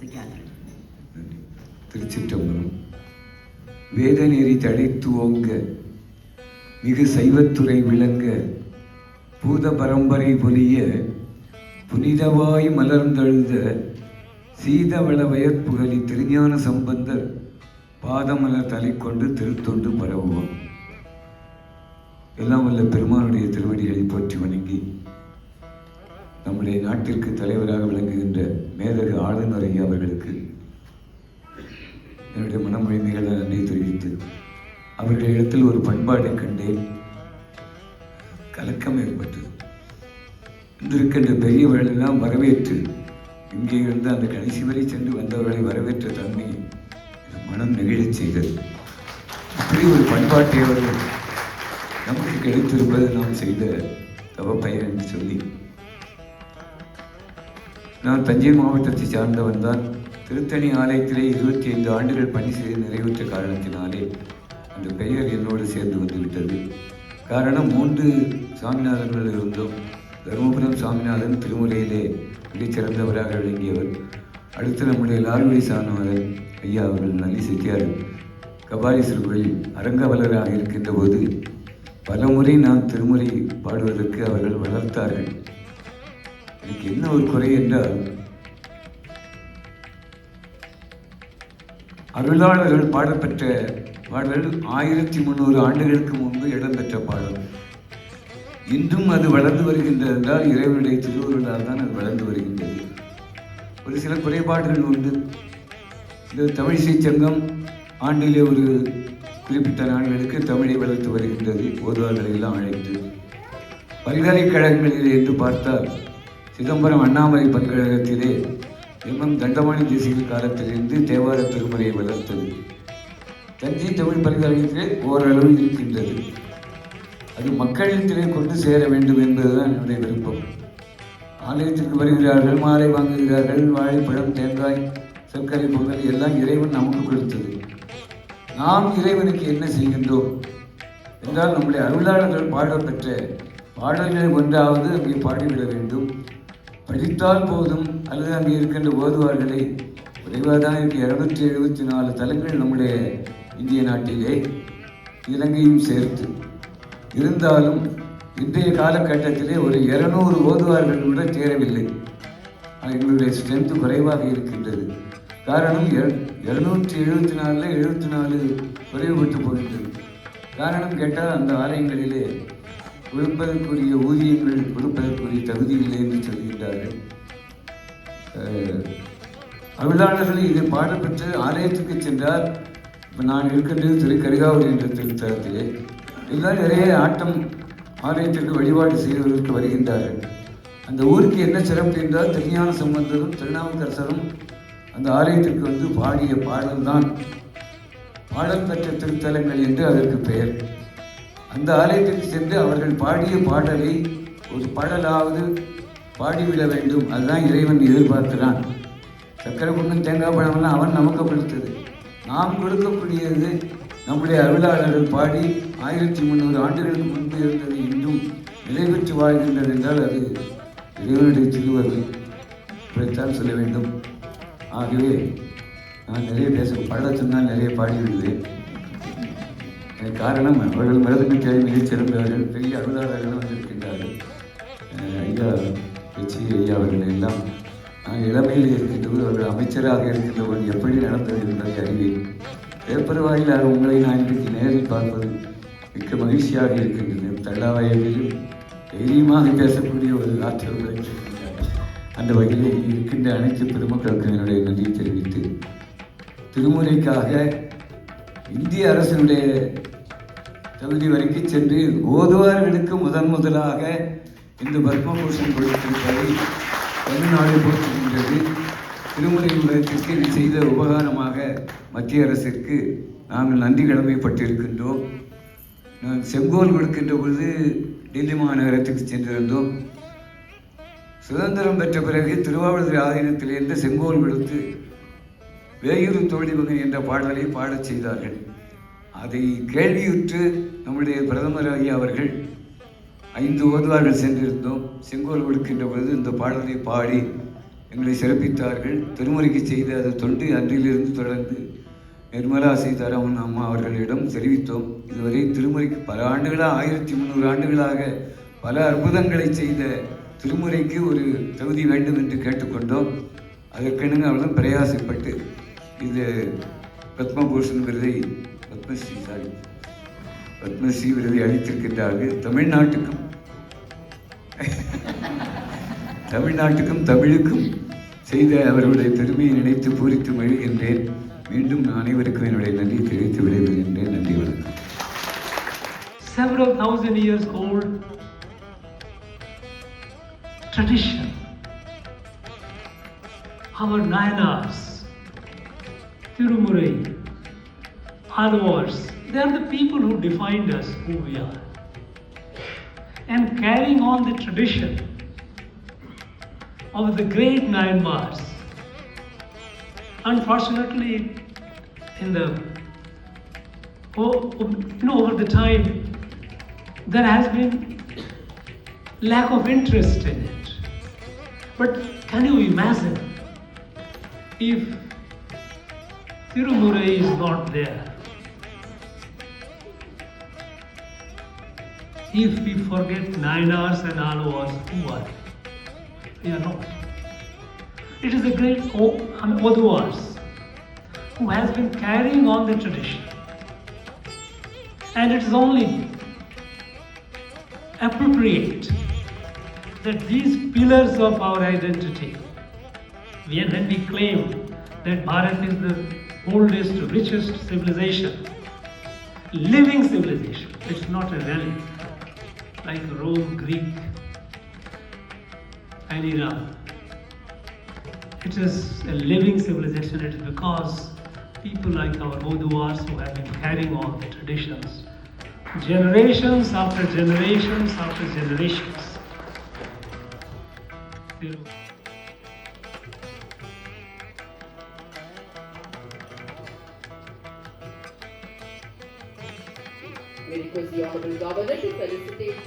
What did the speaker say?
the gathering. திருச்சிற்றம்பலம். வேதநெறி தழைத்து ஓங்க மிகு சைவத்துறை விளங்க பூத பரம்பரை பொலிய புனிதவாய் மலர்ந்தழுத சீதவள வயற்புகலி திருஞான சம்பந்தர் பாதமலர் தலை கொண்டு திருத்தொண்டு பரவுவோம். எல்லாம் வல்ல பெருமானுடைய திருவடிகளை போற்றி வணங்கி நம்முடைய நாட்டிற்கு தலைவராக விளங்குகின்ற மேதகு ஆளுநர் ஐயா அவர்களுக்கு என்னுடைய மனமொழிமைகளை நன்றி தெரிவித்து அவர்கள் இடத்தில் ஒரு பண்பாடை கண்டேன். கலக்கம் ஏற்பட்டது. இருக்கின்ற பெரியவர்களெல்லாம் வரவேற்று இங்கே இருந்து அந்த கடைசி வரை சென்று வந்தவர்களை வரவேற்ற தன்மை மனம் நெகிழச் செய்தது. இப்படி ஒரு பண்பாட்டை அவர்கள் நமக்கு கிடைத்திருப்பது நாம் செய்த தவப்பயன் என்று சொல்லி, நான் தஞ்சை மாவட்டத்தை சார்ந்தவன் தான். திருத்தணி ஆலயத்திலே 25 ஆண்டுகள் பணி செய்து நிறைவேற்ற காரணத்தினாலே அந்த பெயர் என்னோடு சேர்ந்து வந்துவிட்டது. காரணம் 3 சாமிநாதர்கள் இருந்தோம். தருமபுரம் சாமிநாதன் திருமுறையிலே மிகச்சிறந்தவராக விளங்கியவர். அடுத்து நம்முடைய லால்வழி சாமிநாதன் ஐயா அவர்கள் நல்லி செட்டியார் கபாலீஸ்வரர் கோயில் அரங்கவலராக இருக்கின்ற போது பல முறை நான் திருமுறை பாடுவதற்கு அவர்கள் வளர்த்தார்கள். எனக்கு என்ன ஒரு குறை என்றால், அருளாளர்கள் பாடப்பெற்ற பாடல் 1300 ஆண்டுகளுக்கு முன்பு இடம்பெற்ற பாடல். இன்றும் அது வளர்ந்து வருகின்றது என்றால் இறைவனுடைய திருவருளால் தான் அது வளர்ந்து வருகின்றது. ஒரு சில குறைபாடுகள் உண்டு. இந்த தமிழிசை சங்கம் ஆண்டிலே ஒரு குறிப்பிட்ட நாடுகளுக்கு தமிழை வளர்த்து வருகின்றது, ஓதுவார்களை எல்லாம் அழைத்து. பல்கலைக்கழகங்களிலே என்று பார்த்தால் சிதம்பரம் அண்ணாமலை பல்கழகத்திலே எம் தண்டமாணி தேசிகர் காலத்திலிருந்து தேவார திருமுறையை வளர்த்தது. தஞ்சை தமிழ் பல்கலைக்கழகத்திலே ஓரளவு இருக்கின்றது. அது மக்களிடத்திலே கொண்டு சேர வேண்டும் என்பதுதான் என்னுடைய விருப்பம். ஆலயத்திற்கு வருகிறார்கள், மாலை வாங்குகிறார்கள், வாழைப்பழம், தேங்காய், சர்க்கரை பொங்கல் எல்லாம் இறைவன் நமக்கு கொடுத்தது. நாம் இறைவனுக்கு என்ன செய்கின்றோம் என்றால், நம்முடைய அருளாளர்கள் பாடப்பெற்ற பாடல்களை ஒன்றாவது அங்கே பாடிவிட வேண்டும். படித்தால் போதும், அல்லது அங்கே இருக்கின்ற ஓதுவார்களை குறைவாக தான் இருக்கு. 274 தலங்கள் நம்முடைய இந்திய நாட்டிலே, இலங்கையும் சேர்த்து. இருந்தாலும் இன்றைய காலகட்டத்திலே ஒரு 200 ஓதுவார்கள் கூட சேரவில்லை. எங்களுடைய ஸ்ட்ரென்த்து குறைவாக இருக்கின்றது. காரணம் 274 74 குறைவுபட்டு போகின்றது. காரணம் கேட்டால் அந்த ஆலயங்களிலே கொடுப்பதற்குரிய ஊதியங்கள் கொடுப்பதற்குரிய தகுதி இல்லை என்று சொல்கின்றார்கள். அருளாளர்கள் இதை பாடப்பெற்று ஆலயத்துக்கு சென்றால், இப்போ நான் இருக்கின்றது திரு கரிகாவூர் என்ற திருத்தலத்திலே எல்லாம் நிறைய ஆட்டம் ஆலயத்திற்கு வழிபாடு செய்வதற்கு வருகின்றார்கள். அந்த ஊருக்கு என்ன சிறப்பு என்றால், திருஞான சம்பந்தரும் திருநாவுக்கரசரும் அந்த ஆலயத்திற்கு வந்து பாடிய பாடல் தான் பாடல் பெற்ற திருத்தலங்கள் என்று அதற்கு பெயர். அந்த ஆலயத்திற்கு சென்று அவர்கள் பாடிய பாடலை ஒரு பாடலாவது பாடிவிட வேண்டும். அதுதான் இறைவன் எதிர்பார்க்கிறான். சக்கரை பொண்ணும் தேங்காய் பழமெல்லாம் அவன் நமக்கு கொடுத்தது. நாம் கொடுக்கக்கூடியது நம்முடைய அருளாளர்கள் பாடி 1300 ஆண்டுகளுக்கு முன்பு இருந்தது இன்றும் நிலைபெற்று வாழ்கின்றது என்றால் அது இறைவனுடைய திருவருள். இப்படித்தான் சொல்ல வேண்டும். ஆகவே நான் நிறைய பாடத்தினால் நிறைய பாடிவிடுவேன். காரணம், அவர்கள் மருதமிக்க மிகச் சிறந்தவர்கள், பெரிய அருளாளர்கள் வந்திருக்கின்றார்கள். ஐயா வெச்சி ஐயா அவர்கள் எல்லாம் நான் இளமையில் இருக்கின்றது அவர்கள் அமைச்சராக இருக்கின்றவன் எப்படி நடந்தது என்பதை அறிவேன். பேப்பர் வாயிலாக உங்களை நான் இன்றைக்கு நேரில் பார்ப்பது மிக்க மகிழ்ச்சியாக இருக்கின்றது. தள்ளா வயதிலும் தைரியமாக பேசக்கூடிய ஒரு ஆற்றல் இருக்கின்றார்கள். அந்த வகையில் இருக்கின்ற அனைத்து பெருமக்களுக்கு என்னுடைய நன்றியை தெரிவித்து, திருமுறைக்காக இந்திய அரசினுடைய தகுதி வரைக்கும் சென்று ஓதுவார்களுக்கு முதலாக இந்த பத்மபூஷன் கொடுத்திருப்பதை தமிழ்நாடு போற்றுகின்றது. திருமுறை உலகத்திற்கு இது செய்த உபகாரமாக மத்திய அரசிற்கு நாங்கள் நன்றி கடமைப்பட்டிருக்கின்றோம். செங்கோல் கொடுக்கின்ற பொழுது டெல்லி மாநகரத்துக்கு சென்றிருந்தோம். சுதந்திரம் பெற்ற பிறகு திருவாவூர் ஆதீனத்திலிருந்து செங்கோல் கொடுத்து வேயூரு தோழிமகன் என்ற பாடலை பாடச் செய்தார்கள். அதை கேள்வியுற்று நம்முடைய பிரதமர் ஐயா அவர்கள் 5 ஓதுவார்கள் சென்றிருந்தோம். செங்கோல் கொடுக்கின்ற பொழுது இந்த பாடலை பாடி எங்களை சிறப்பித்தார்கள். திருமுறைக்கு செய்த அது தொண்டு அன்றிலிருந்து தொடர்ந்து நிர்மலா சீதாராமன் அம்மா அவர்களிடம் தெரிவித்தோம். இதுவரை திருமுறைக்கு பல ஆண்டுகளாக 1300 ஆண்டுகளாக பல அற்புதங்களை செய்த திருமுறைக்கு ஒரு தகுதி வேண்டும் என்று கேட்டுக்கொண்டோம். அதற்கெனங்க அவர்களும் பிரயாசப்பட்டு இது பத்மபூஷன் விருதை பத்மஸ்ரீ விருதை அளித்திருக்கின்றார்கள். தமிழ்நாட்டுக்கும் தமிழுக்கும் செய்த அவர்களுடைய பெருமையை நினைத்து பூரித்து மகிழ்கின்றேன். மீண்டும் அனைவருக்கும் என்னுடைய நன்றி தெரிவித்து விடைபெறுகின்றேன். நன்றி, வணக்கம். Several thousand years old tradition. Our Nayanars, Tirumurai, Alvars, they are the people who defined us who we are. And carrying on the tradition of the great Nayanmars, unfortunately, over the time, there has been lack of interest in it. But can you imagine if Tirumurai is not there? If we forget Nayanars and Alvars, who are we? We are not. It is the great Oduars who has been carrying on the tradition. And it is only appropriate that these pillars of our identity, when we claim that Bharat is the oldest, richest civilization, living civilization, it's not a relic like Rome, Greek, and Iran. It is a living civilization. It is because people like our Oduars who have been carrying on the traditions, generations after generations after generations. We request the Honorable Governor to felicitate